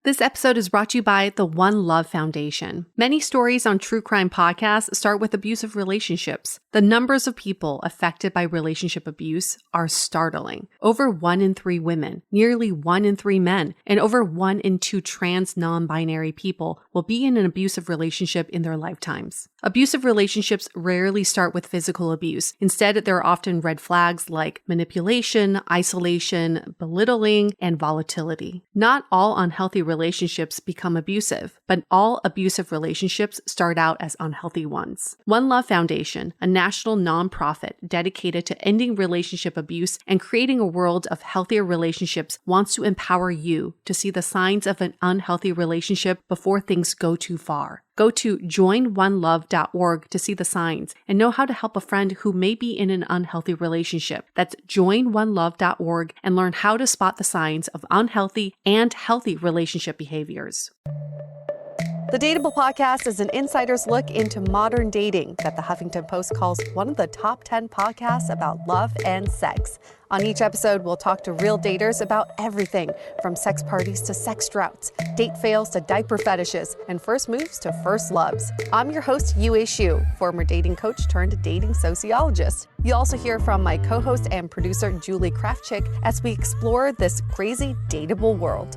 This episode is brought to you by the One Love Foundation. Many stories on true crime podcasts start with abusive relationships. The numbers of people affected by relationship abuse are startling. Over 1 in 3 women, nearly 1 in 3 men, and over 1 in 2 trans non-binary people will be in an abusive relationship in their lifetimes. Abusive relationships rarely start with physical abuse. Instead, there are often red flags like manipulation, isolation, belittling, and volatility. Not all unhealthy relationships become abusive, but all abusive relationships start out as unhealthy ones. One Love Foundation, a national nonprofit dedicated to ending relationship abuse and creating a world of healthier relationships, wants to empower you to see the signs of an unhealthy relationship before things go too far. Go to joinonelove.org to see the signs and know how to help a friend who may be in an unhealthy relationship. That's joinonelove.org and learn how to spot the signs of unhealthy and healthy relationship behaviors. The DATEABLE podcast is an insider's look into modern dating that the Huffington Post calls one of the top 10 podcasts about love and sex. On each episode, we'll talk to real daters about everything from sex parties to sex droughts, date fails to diaper fetishes, and first moves to first loves. I'm your host, Yue Xu, former dating coach turned dating sociologist. You'll also hear from my co-host and producer, Julie Krafchick, as we explore this crazy dateable world.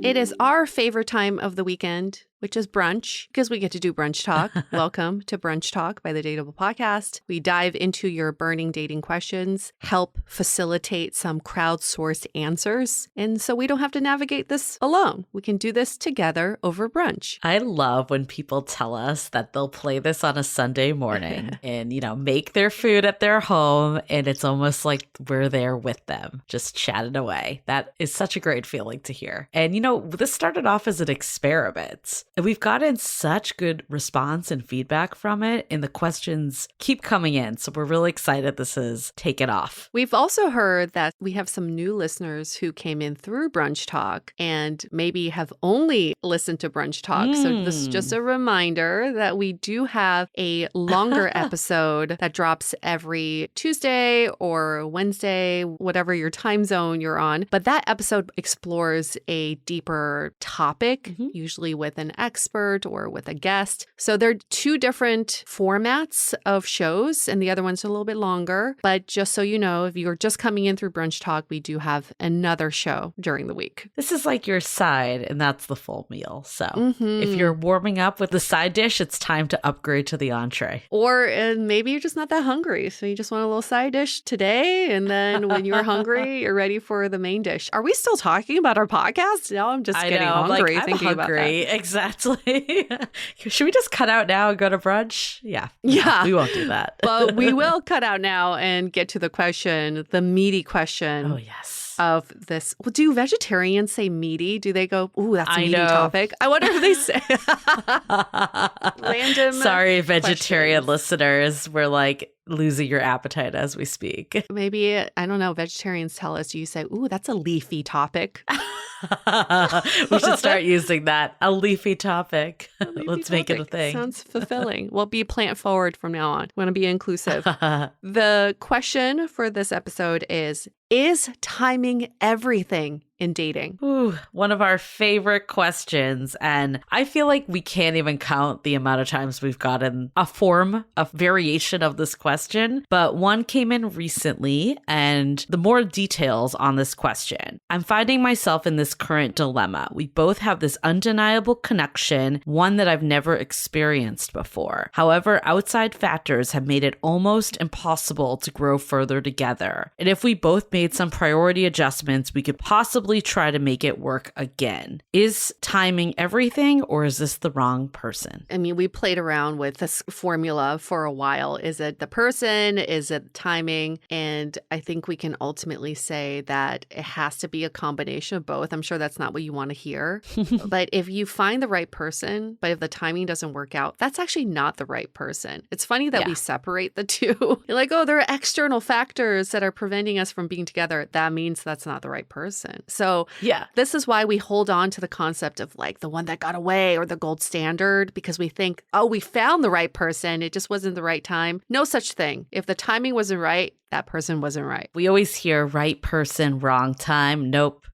It is our favorite time of the weekend, which is brunch, because we get to do brunch talk. Welcome to Brunch Talk by the DATEABLE podcast. We dive into your burning dating questions, help facilitate some crowdsourced answers. And so we don't have to navigate this alone. We can do this together over brunch. I love when people tell us that they'll play this on a Sunday morning and, make their food at their home. And it's almost like we're there with them, just chatting away. That is such a great feeling to hear. And, this started off as an experiment. And we've gotten such good response and feedback from it, and the questions keep coming in. So we're really excited this has taken off. We've also heard that we have some new listeners who came in through Brunch Talk and maybe have only listened to Brunch Talk. So this is just a reminder that we do have a longer episode that drops every Tuesday or Wednesday, whatever your time zone you're on. But that episode explores a deeper topic, usually with an expert or with a guest. So there are 2 different formats of shows, and the other one's a little bit longer. But just so you know, if you're just coming in through Brunch Talk, we do have another show during the week. This is like your side, and that's the full meal. So if you're warming up with the side dish, it's time to upgrade to the entree. Or maybe you're just not that hungry, so you just want a little side dish today, and then when you're hungry, you're ready for the main dish. Are we still talking about our podcast? No, I'm just getting hungry thinking about that. Exactly. Should we just cut out now and go to brunch? Yeah. We won't do that. But we will cut out now and get to the question, the meaty question. Oh, yes. Of this. Well, do vegetarians say meaty? Do they go, ooh, that's a meaty topic? I wonder if they say random. Sorry, vegetarian listeners. We're like losing your appetite as we speak. Maybe, I don't know, vegetarians tell us, you say, ooh, that's a leafy topic. We should start using that. A leafy topic. Let's make it a thing. Sounds fulfilling. We'll be plant forward from now on. We want to be inclusive. The question for this episode is timing everything in dating? Ooh, one of our favorite questions. And I feel like we can't even count the amount of times we've gotten a variation of this question. But one came in recently, and the more details on this question. I'm finding myself in this current dilemma. We both have this undeniable connection, one that I've never experienced before. However, outside factors have made it almost impossible to grow further together. And if we both made some priority adjustments, we could possibly try to make it work again. Is timing everything, or is this the wrong person? I mean, we played around with this formula for a while. Is it the person? Is it timing? And I think we can ultimately say that it has to be a combination of both. I'm sure that's not what you want to hear. But if you find the right person, but if the timing doesn't work out, that's actually not the right person. It's funny that we separate the two. You're like, oh, there are external factors that are preventing us from being together. That means that's not the right person. So Yeah. this is why we hold on to the concept of like the one that got away or the gold standard, because we think, oh, we found the right person. It just wasn't the right time. No such thing. If the timing wasn't right, that person wasn't right. We always hear right person, wrong time. Nope.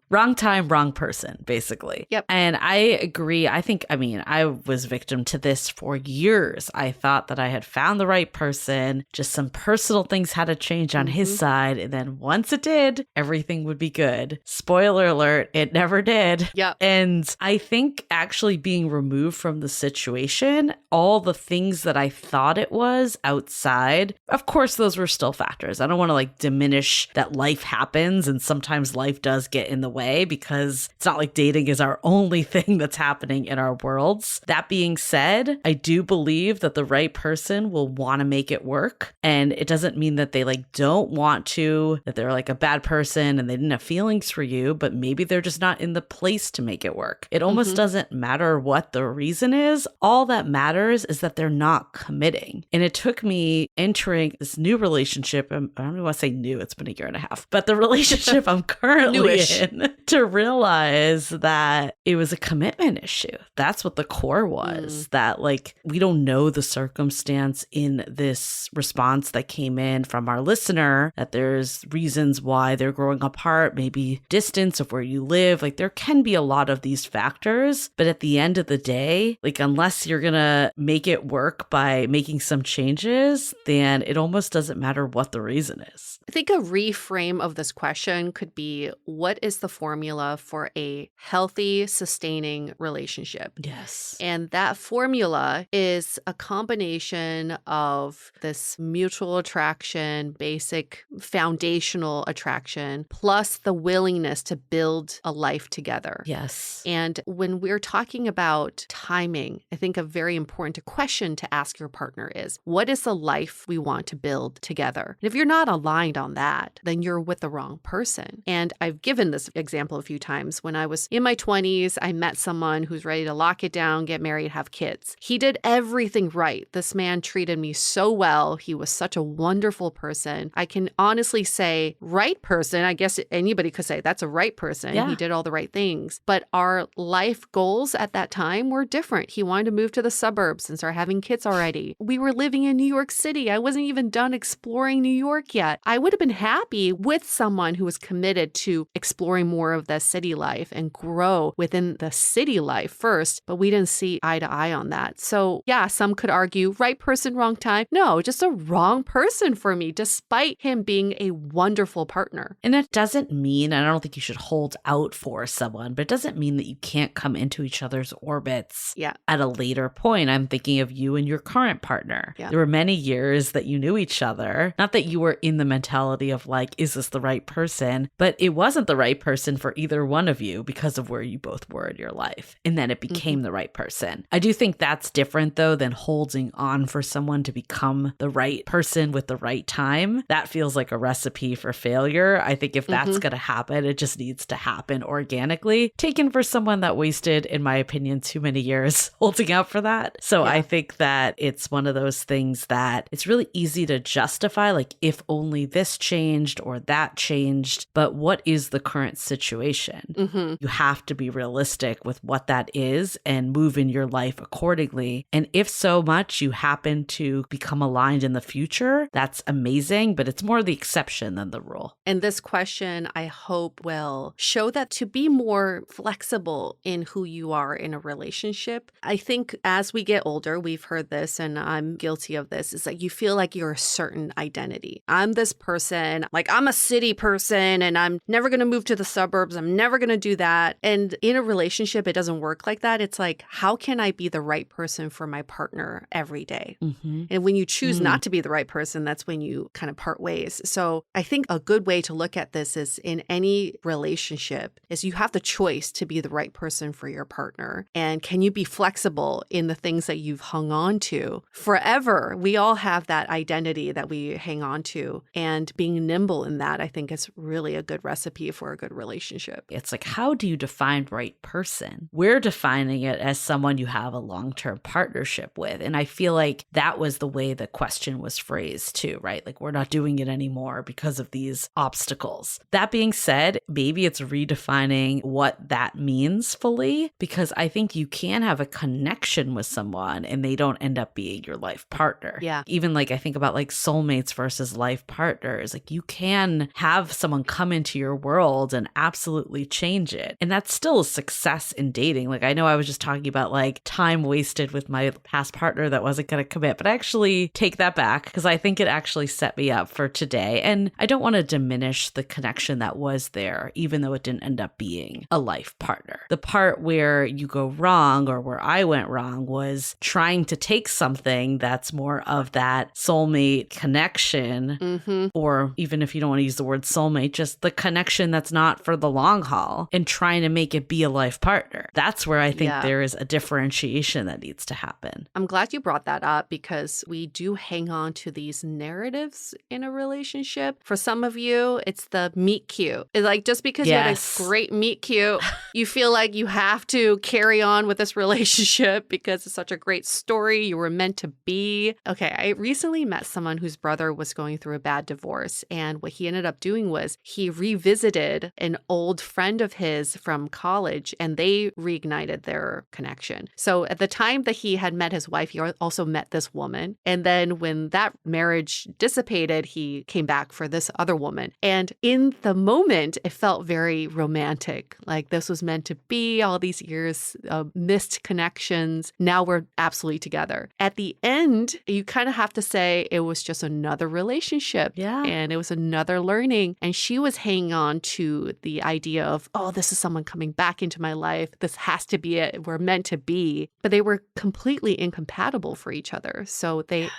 Wrong time, wrong person, basically. Yep. And I agree. I was victim to this for years. I thought that I had found the right person. Just some personal things had to change on his side. And then once it did, everything would be good. Spoiler alert, it never did. Yep. And I think actually being removed from the situation, all the things that I thought it was outside, of course, those were still factors. I don't want to like diminish that life happens and sometimes life does get in the way, because it's not like dating is our only thing that's happening in our worlds. That being said, I do believe that the right person will want to make it work. And it doesn't mean that they like don't want to, that they're like a bad person and they didn't have feelings for you, but maybe they're just not in the place to make it work. It almost doesn't matter what the reason is. All that matters is that they're not committing. And it took me entering this new relationship. I don't even want to say new, it's been a year and a half, but the relationship I'm currently in, to realize that it was a commitment issue. That's what the core was, that like we don't know the circumstance in this response that came in from our listener, that there's reasons why they're growing apart, maybe distance of where you live. Like there can be a lot of these factors, but at the end of the day, like unless you're going to make it work by making some changes, then it almost doesn't matter what the reason is. I think a reframe of this question could be, what is the formula for a healthy, sustaining relationship? Yes. And that formula is a combination of this mutual attraction, basic foundational attraction, plus the willingness to build a life together. Yes. And when we're talking about timing, I think a very important question to ask your partner is, what is the life we want to build together? And if you're not aligned on that, then you're with the wrong person. And I've given this example a few times. When I was in my 20s, I met someone who's ready to lock it down, get married, have kids. He did everything right. This man treated me so well. He was such a wonderful person. I can honestly say, right person. I guess anybody could say that's a right person. Yeah. He did all the right things. But our life goals at that time were different. He wanted to move to the suburbs and start having kids already. We were living in New York City. I wasn't even done exploring New York yet. I would have been happy with someone who was committed to exploring more of the city life and grow within the city life first, but we didn't see eye to eye on that. So yeah, some could argue right person, wrong time. No, just a wrong person for me, despite him being a wonderful partner. And it doesn't mean, and I don't think you should hold out for someone, but it doesn't mean that you can't come into each other's orbits at a later point. I'm thinking of you and your current partner. Yeah. There were many years that you knew each other. Not that you were in the mentality of like, is this the right person? But it wasn't the right person for either one of you because of where you both were in your life. And then it became the right person. I do think that's different though than holding on for someone to become the right person with the right time. That feels like a recipe for failure. I think if that's going to happen, it just needs to happen organically. Taken for someone that wasted, in my opinion, too many years holding out for that. So I think that it's one of those things that it's really easy to justify, like if only this changed or that changed. But what is the current situation? You have to be realistic with what that is and move in your life accordingly. And if so much you happen to become aligned in the future, that's amazing, but it's more the exception than the rule. And this question, I hope, will show that to be more flexible in who you are in a relationship. I think as we get older, we've heard this, and I'm guilty of this, is like you feel like you're a certain identity. I'm this person, like I'm a city person, and I'm never going to move to the suburbs. I'm never going to do that. And in a relationship, it doesn't work like that. It's like, how can I be the right person for my partner every day? And when you choose not to be the right person, that's when you kind of part ways. So I think a good way to look at this is in any relationship is you have the choice to be the right person for your partner. And can you be flexible in the things that you've hung on to forever? We all have that identity that we hang on to, and being nimble in that, I think, is really a good recipe for a good relationship. relationship. It's like, how do you define right person? We're defining it as someone you have a long-term partnership with. And I feel like that was the way the question was phrased too, right? Like, we're not doing it anymore because of these obstacles. That being said, maybe it's redefining what that means fully, because I think you can have a connection with someone and they don't end up being your life partner. Yeah. Even like I think about like soulmates versus life partners. Like, you can have someone come into your world and absolutely change it. And that's still a success in dating. Like, I know I was just talking about like time wasted with my past partner that wasn't going to commit, but I actually take that back because I think it actually set me up for today. And I don't want to diminish the connection that was there, even though it didn't end up being a life partner. The part where you go wrong, or where I went wrong, was trying to take something that's more of that soulmate connection, or even if you don't want to use the word soulmate, just the connection that's not for the long haul, and trying to make it be a life partner. That's where I think there is a differentiation that needs to happen. I'm glad you brought that up, because we do hang on to these narratives in a relationship. For some of you, it's the meet cute. It's like, just because you had a great meet cute, you feel like you have to carry on with this relationship because it's such a great story. You were meant to be. Okay, I recently met someone whose brother was going through a bad divorce, and what he ended up doing was he revisited an old friend of his from college, and they reignited their connection. So at the time that he had met his wife, he also met this woman. And then when that marriage dissipated, he came back for this other woman. And in the moment, it felt very romantic. Like, this was meant to be, all these years of missed connections. Now we're absolutely together. At the end, you kind of have to say it was just another relationship. Yeah. And it was another learning. And she was hanging on to the idea of, oh, this is someone coming back into my life. This has to be it. We're meant to be. But they were completely incompatible for each other. So they...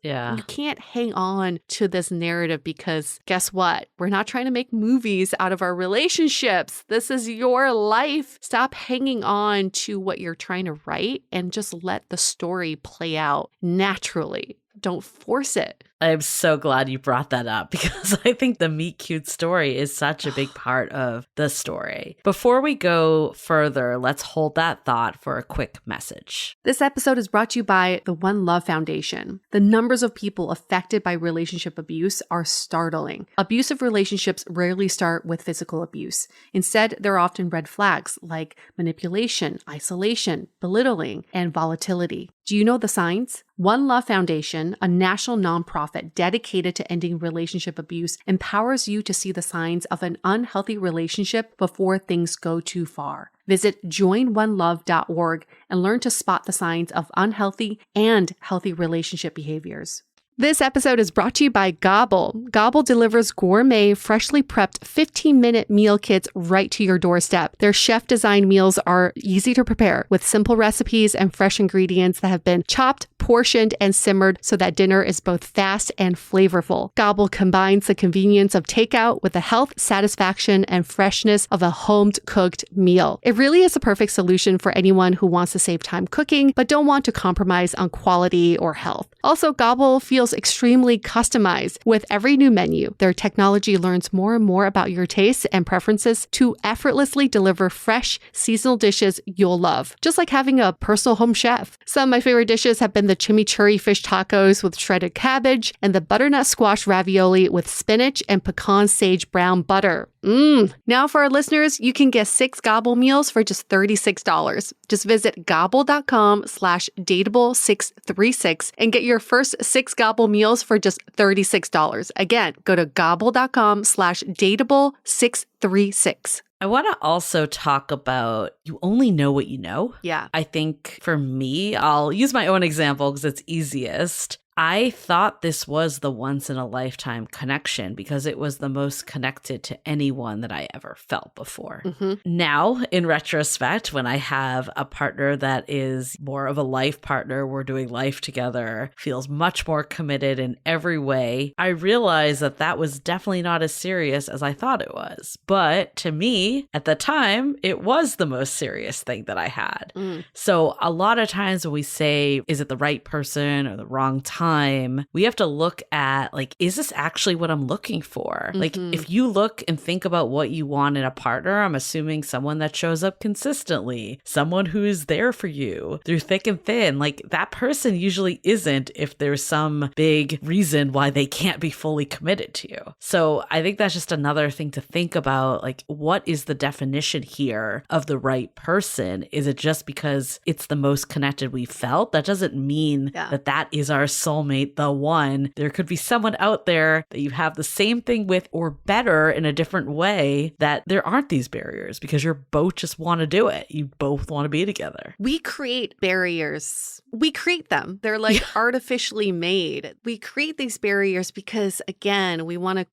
Yeah. You can't hang on to this narrative, because guess what? We're not trying to make movies out of our relationships. This is your life. Stop hanging on to what you're trying to write and just let the story play out naturally. Don't force it. I'm so glad you brought that up, because I think the meet cute story is such a big part of the story. Before we go further, let's hold that thought for a quick message. This episode is brought to you by the One Love Foundation. The numbers of people affected by relationship abuse are startling. Abusive relationships rarely start with physical abuse. Instead, there are often red flags like manipulation, isolation, belittling, and volatility. Do you know the signs? One Love Foundation, a national nonprofit dedicated to ending relationship abuse, empowers you to see the signs of an unhealthy relationship before things go too far. Visit joinonelove.org and learn to spot the signs of unhealthy and healthy relationship behaviors. This episode is brought to you by Gobble. Gobble delivers gourmet, freshly prepped 15-minute meal kits right to your doorstep. Their chef-designed meals are easy to prepare with simple recipes and fresh ingredients that have been chopped, portioned, and simmered so that dinner is both fast and flavorful. Gobble combines the convenience of takeout with the health, satisfaction, and freshness of a home-cooked meal. It really is a perfect solution for anyone who wants to save time cooking but don't want to compromise on quality or health. Also, Gobble feels extremely customized. With every new menu, their technology learns more and more about your tastes and preferences to effortlessly deliver fresh, seasonal dishes you'll love, just like having a personal home chef. Some of my favorite dishes have been the chimichurri fish tacos with shredded cabbage and the butternut squash ravioli with spinach and pecan sage brown butter. Now for our listeners, you can get 6 Gobble meals for just $36. Just visit gobble.com/dateable636 and get your first 6 Gobble meals for just $36. Again, go to gobble.com/dateable636. I want to also talk about you only know what you know. Yeah. I think for me, I'll use my own example because it's easiest. I thought this was the once in a lifetime connection because it was the most connected to anyone that I ever felt before. Now, in retrospect, when I have a partner that is more of a life partner, we're doing life together, feels much more committed in every way, I realize that that was definitely not as serious as I thought it was. But to me, at the time, it was the most serious thing that I had. So a lot of times when we say, is it the right person or the wrong time? time, we have to look at, like, is this actually what I'm looking for? Like, if you look and think about what you want in a partner, I'm assuming someone that shows up consistently, someone who is there for you through thick and thin. Like, that person usually isn't if there's some big reason why they can't be fully committed to you. So I think that's just another thing to think about. Like, what is the definition here of the right person? Is it just because it's the most connected we felt? That doesn't mean that is our soulmate, the one. There could be someone out there that you have the same thing with or better in a different way, that there aren't these barriers because you both just want to do it. You both want to be together. We create barriers. We create them. They're like artificially made. We create these barriers because, again,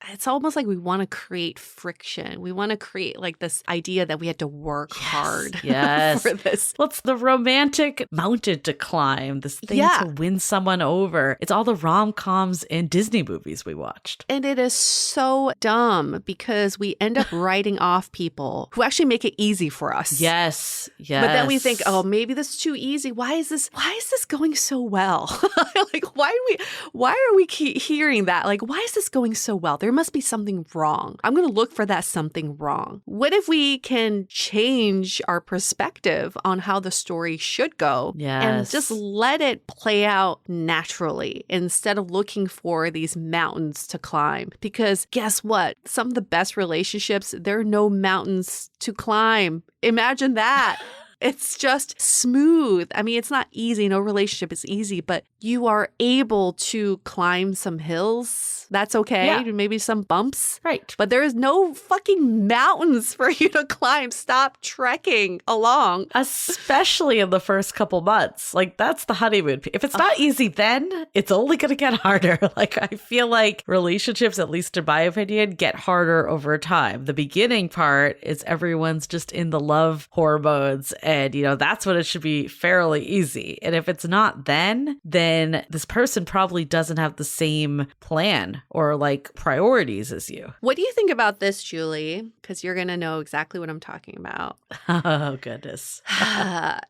it's almost like we want to create friction. We want to create like this idea that we had to work hard for this. Well, it's the romantic mountain to climb, this thing to win someone over. It's all the rom-coms and Disney movies we watched. And it is so dumb because we end up writing off people who actually make it easy for us. Yes. But then we think, oh, maybe this is too easy. Why is this going so well? Like, why are we keep hearing that? Like, why is this going so well? There must be something wrong. I'm going to look for that something wrong. What if we can change our perspective on how the story should go and just let it play out naturally instead of looking for these mountains to climb? Because guess what? Some of the best relationships, there are no mountains to climb. Imagine that. It's just smooth. I mean, it's not easy. No relationship is easy, but you are able to climb some hills. That's okay. Yeah. Maybe some bumps. Right. But there is no fucking mountains for you to climb. Stop trekking along. Especially in the first couple months. Like, that's the honeymoon. If it's not easy then, it's only going to get harder. Like, I feel like relationships, at least in my opinion, get harder over time. The beginning part is everyone's just in the love hormones. And, that's when it should be fairly easy. And if it's not then this person probably doesn't have the same plan or like priorities as you. What do you think about this, Julie? Because you're going to know exactly what I'm talking about. Oh, goodness.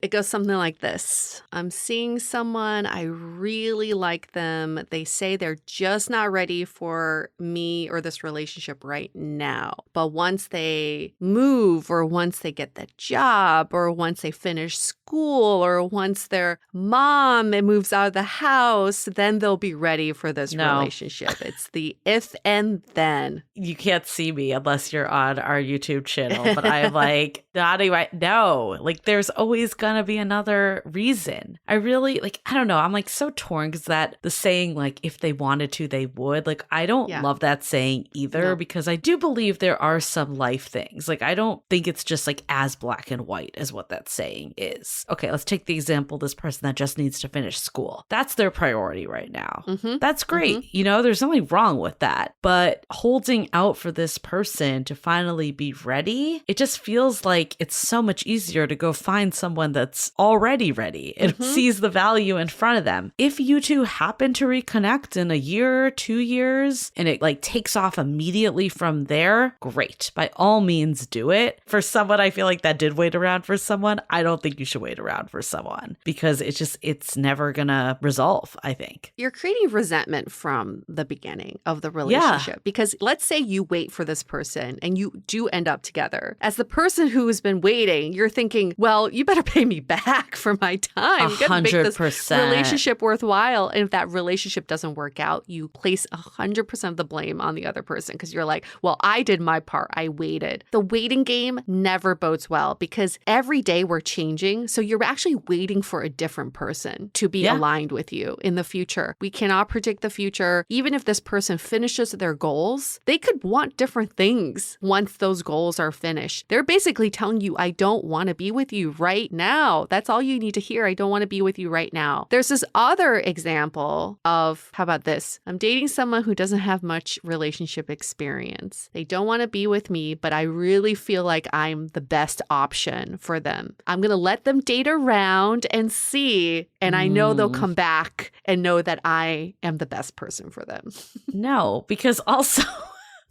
It goes something like this. I'm seeing someone. I really like them. They say they're just not ready for me or this relationship right now. But once they move or once they get the job or once they finish school or once their mom moves out of the house, then they'll be ready for this relationship. It's the if and then. You can't see me unless you're on our YouTube channel, but I'm like, no, like there's always gonna be another reason. I really I don't know. I'm like so torn because that the saying like, if they wanted to, they would. Like, I don't love that saying either because I do believe there are some life things. Like, I don't think it's just like as black and white as what that saying is. Okay, let's take the example, this person that just needs to finish school. That's their priority right now. Mm-hmm. That's great. Mm-hmm. There's nothing wrong with that. But holding out for this person to finally be ready, it just feels like it's so much easier to go find someone that's already ready and sees the value in front of them. If you two happen to reconnect in a year, 2 years, and it like takes off immediately from there, great. By all means, do it. For someone, I feel like that did wait around for someone. I don't think you should wait around for someone because it's never gonna resolve, I think. You're creating resentment from the beginning of the relationship because let's say you wait for this person and you do end up together. As the person who has been waiting, you're thinking, well, you better pay me back for my time. You gotta make this relationship worthwhile. And if that relationship doesn't work out, you place 100% of the blame on the other person because you're like, well, I did my part. I waited. The waiting game never bodes well because every day we're changing. So you're actually waiting for a different person to be aligned with you in the future. We cannot predict the future. Even if this person finishes their goals, they could want different things once those goals are finished. They're basically telling you, I don't want to be with you right now. That's all you need to hear. I don't want to be with you right now. There's this other example of, how about this? I'm dating someone who doesn't have much relationship experience. They don't want to be with me, but I really feel like I'm the best option for them. I'm going to let them date around and see. And I know they'll come back and know that I am the best person for them. No, because also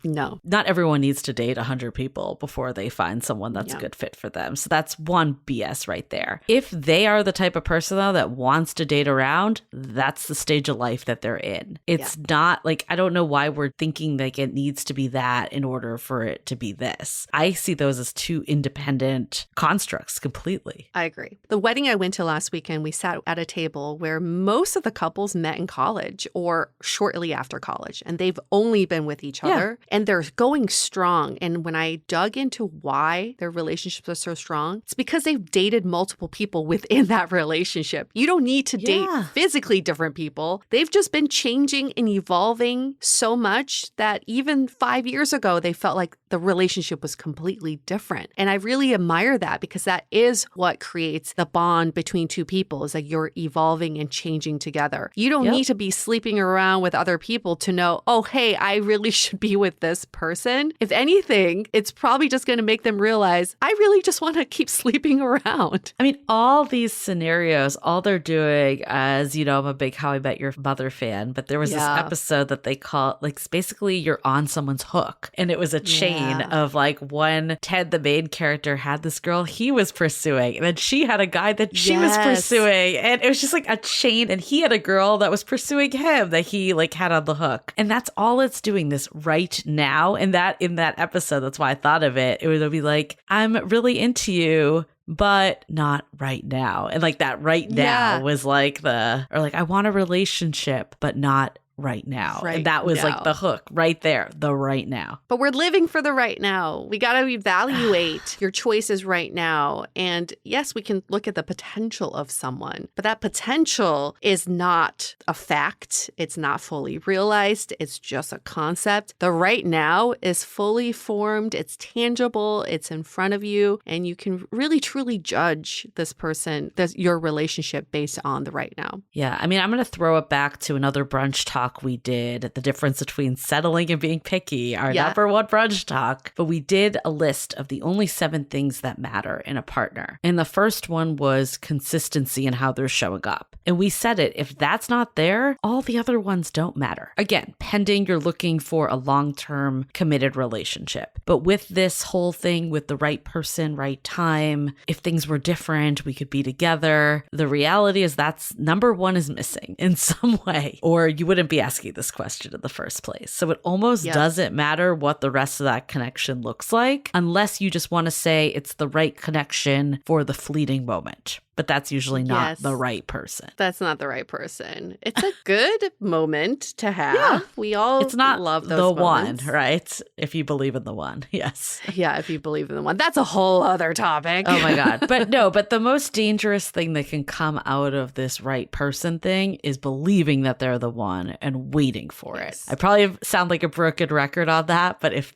No. Not everyone needs to date 100 people before they find someone that's a good fit for them. So that's one BS right there. If they are the type of person, though, that wants to date around, that's the stage of life that they're in. It's not like, I don't know why we're thinking like it needs to be that in order for it to be this. I see those as two independent constructs completely. I agree. The wedding I went to last weekend, we sat at a table where most of the couples met in college or shortly after college, and they've only been with each other and they're going strong. And when I dug into why their relationships are so strong, it's because they've dated multiple people within that relationship. You don't need to date physically different people. They've just been changing and evolving so much that even 5 years ago, they felt like the relationship was completely different. And I really admire that because that is what creates the bond between two people, is that you're evolving and changing together. You don't need to be sleeping around with other people to know, oh, hey, I really should be with this person. If anything, it's probably just going to make them realize, I really just want to keep sleeping around. I mean, all these scenarios, all they're doing, as you know, I'm a big How I Met Your Mother fan, but there was this episode that they call, like, basically you're on someone's hook. And it was a chain of like when Ted, the main character, had this girl he was pursuing, and then she had a guy that she was pursuing. And it was just like a chain, and he had a girl that was pursuing him that he like had on the hook. And that's all it's doing, this right now. And that in that episode, that's why I thought of it. It would be like, I'm really into you, but not right now. And like that right now was like I want a relationship, but not right now. And that was like the hook right there, the right now. But we're living for the right now. We got to evaluate your choices right now. And yes, we can look at the potential of someone, but that potential is not a fact. It's not fully realized. It's just a concept. The right now is fully formed. It's tangible. It's in front of you. And you can really, truly judge this person, your relationship based on the right now. Yeah. I mean, I'm going to throw it back to another brunch talk we did, the difference between settling and being picky, our number one brunch talk. But we did a list of the only 7 things that matter in a partner. And the first one was consistency in how they're showing up. And we said it, if that's not there, all the other ones don't matter. Again, pending you're looking for a long-term committed relationship. But with this whole thing with the right person, right time, if things were different, we could be together. The reality is that's number one is missing in some way, or you wouldn't be asking this question in the first place. So it almost doesn't matter what the rest of that connection looks like, unless you just want to say it's the right connection for the fleeting moment. But that's usually not the right person. That's not the right person. It's a good moment to have. We all it's not love those the moments. One, right? If you believe in the one, yes. Yeah, if you believe in the one. That's a whole other topic. Oh my God. But the most dangerous thing that can come out of this right person thing is believing that they're the one and waiting for it. I probably sound like a broken record on that, but if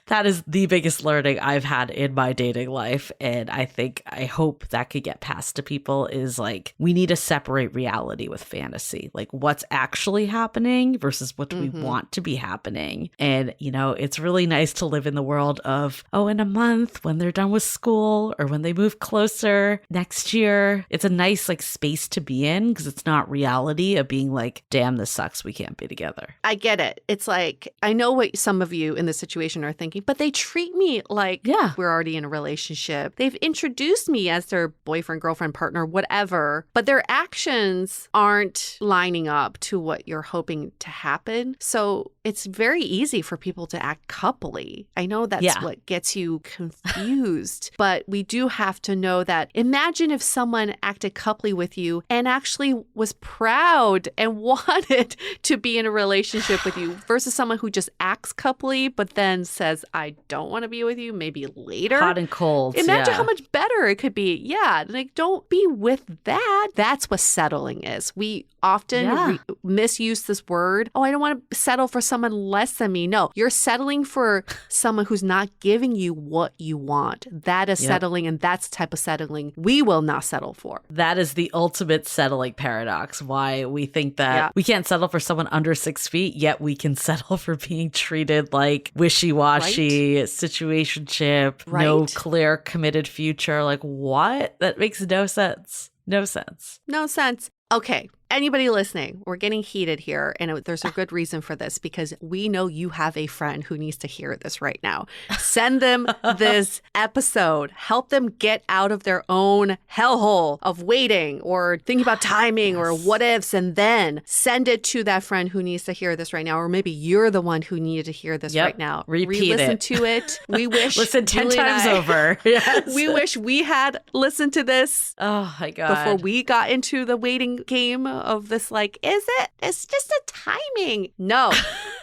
that is the biggest learning I've had in my dating life, and I hope that could get past to people, is like, we need to separate reality with fantasy, like what's actually happening versus what do we want to be happening. And you know, it's really nice to live in the world of, oh, in a month when they're done with school or when they move closer next year, it's a nice like space to be in, because it's not reality of being like, damn, this sucks, we can't be together. I get it. It's like, I know what some of you in this situation are thinking, but they treat me like we're already in a relationship. They've introduced me as their boyfriend, girlfriend, partner, whatever, but their actions aren't lining up to what you're hoping to happen. So it's very easy for people to act coupley. I know that's what gets you confused, but we do have to know that, imagine if someone acted coupley with you and actually was proud and wanted to be in a relationship with you, versus someone who just acts coupley but then says, I don't want to be with you, maybe later. Hot and cold. Imagine how much better it could be. Yeah, like, don't be with that. That's what settling is. We often misuse this word. Oh, I don't want to settle for someone less than me. No, you're settling for someone who's not giving you what you want. That is settling, and that's the type of settling we will not settle for. That is the ultimate settling paradox. Why we think that we can't settle for someone under 6 feet, yet we can settle for being treated like wishy-washy, situationship, no clear committed future. Like, what? That makes no sense. No sense. No sense. Okay. anybody listening, we're getting heated here, and there's a good reason for this, because we know you have a friend who needs to hear this right now. Send them this episode. Help them get out of their own hellhole of waiting or thinking about timing or what ifs, and then send it to that friend who needs to hear this right now. Or maybe you're the one who needed to hear this right now. Re-listen to it. We wish. Listen 10 times over. Yes. We wish we had listened to this. Oh my God. Before we got into the waiting game of this, like, is it? It's just a timing. No.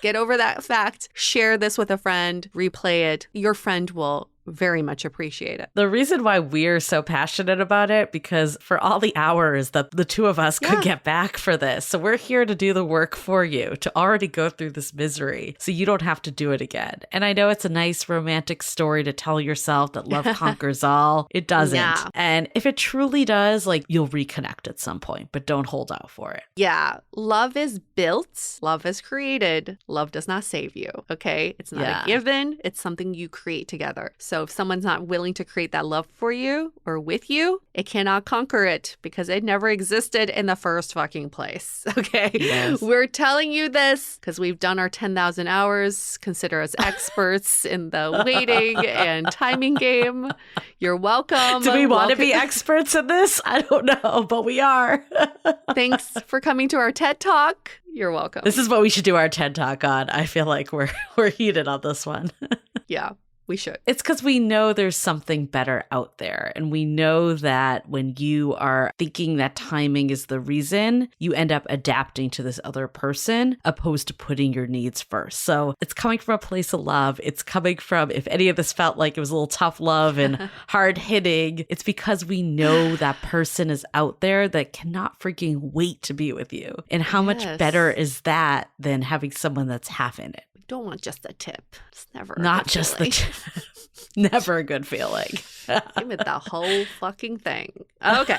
Get over that fact. Share this with a friend. Replay it. Your friend will very much appreciate it. The reason why we're so passionate about it, because for all the hours that the two of us could get back for this. So we're here to do the work for you, to already go through this misery so you don't have to do it again. And I know it's a nice romantic story to tell yourself that love conquers all. It doesn't. Yeah. And if it truly does, like, you'll reconnect at some point, but don't hold out for it. Yeah. Love is built. Love is created. Love does not save you. Okay. It's not a given. It's something you create together. So if someone's not willing to create that love for you or with you, it cannot conquer it because it never existed in the first fucking place. Okay. Yes. We're telling you this because we've done our 10,000 hours. Consider us experts in the waiting and timing game. You're welcome. Do we want to be experts in this? I don't know, but we are. Thanks for coming to our TED Talk. You're welcome. This is what we should do our TED Talk on. I feel like we're heated on this one. Yeah. We should. It's because we know there's something better out there. And we know that when you are thinking that timing is the reason, you end up adapting to this other person opposed to putting your needs first. So it's coming from a place of love. It's coming from, if any of this felt like it was a little tough love and hard hitting, it's because we know that person is out there that cannot freaking wait to be with you. And how much better is that than having someone that's half in it? Don't want just a tip. It's never not just the tip. Never a good feeling. Give it the whole fucking thing. Okay.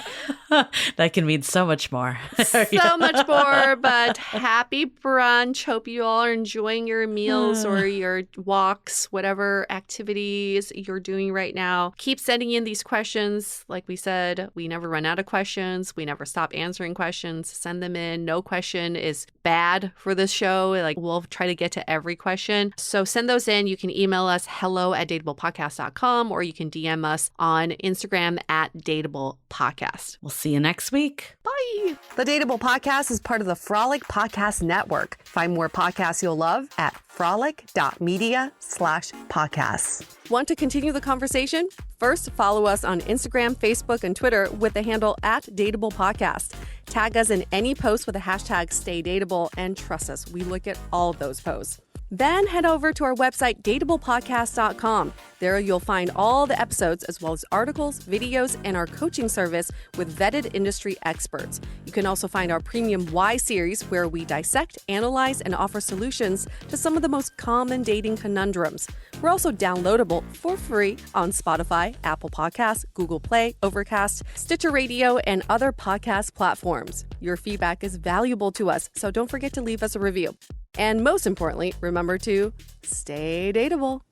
That can mean so much more. So much more, but happy brunch. Hope you all are enjoying your meals or your walks, whatever activities you're doing right now. Keep sending in these questions. Like we said, we never run out of questions. We never stop answering questions. Send them in. No question is bad for this show. Like, we'll try to get to every question. So send those in. You can email us hello@dateablepodcast.com, or you can DM us on Instagram @dateablepodcast. We'll see you next week. Bye. The Dateable Podcast is part of the Frolic Podcast Network. Find more podcasts you'll love at frolic.media/podcasts. Want to continue the conversation? First, follow us on Instagram, Facebook, and Twitter with the handle @dateablepodcast. Tag us in any post with the hashtag StayDateable, and trust us, we look at all of those posts. Then head over to our website, dateablepodcast.com. There you'll find all the episodes as well as articles, videos, and our coaching service with vetted industry experts. You can also find our premium Why series, where we dissect, analyze, and offer solutions to some of the most common dating conundrums. We're also downloadable for free on Spotify, Apple Podcasts, Google Play, Overcast, Stitcher Radio, and other podcast platforms. Your feedback is valuable to us, so don't forget to leave us a review. And most importantly, remember to stay dateable.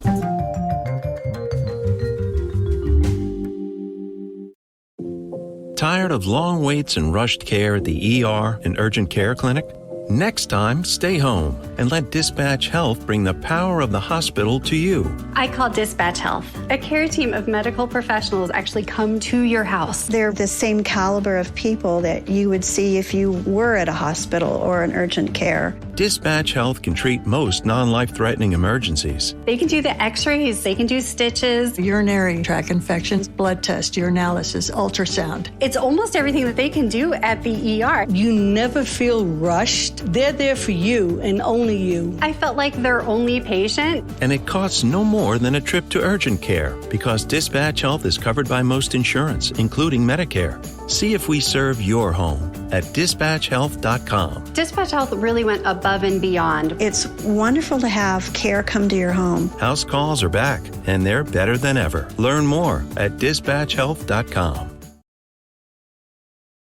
Tired of long waits and rushed care at the ER and urgent care clinic? Next time, stay home and let Dispatch Health bring the power of the hospital to you. I call Dispatch Health. A care team of medical professionals actually come to your house. They're the same caliber of people that you would see if you were at a hospital or an urgent care. Dispatch Health can treat most non-life-threatening emergencies. They can do the x-rays, they can do stitches, urinary tract infections, blood test, urinalysis, ultrasound. It's almost everything that they can do at the ER. You never feel rushed. They're there for you and only you. I felt like their only patient. And it costs no more than a trip to urgent care because Dispatch Health is covered by most insurance, including Medicare. See if we serve your home at dispatchhealth.com. Dispatch Health really went above and beyond. It's wonderful to have care come to your home. House calls are back, and they're better than ever. Learn more at dispatchhealth.com.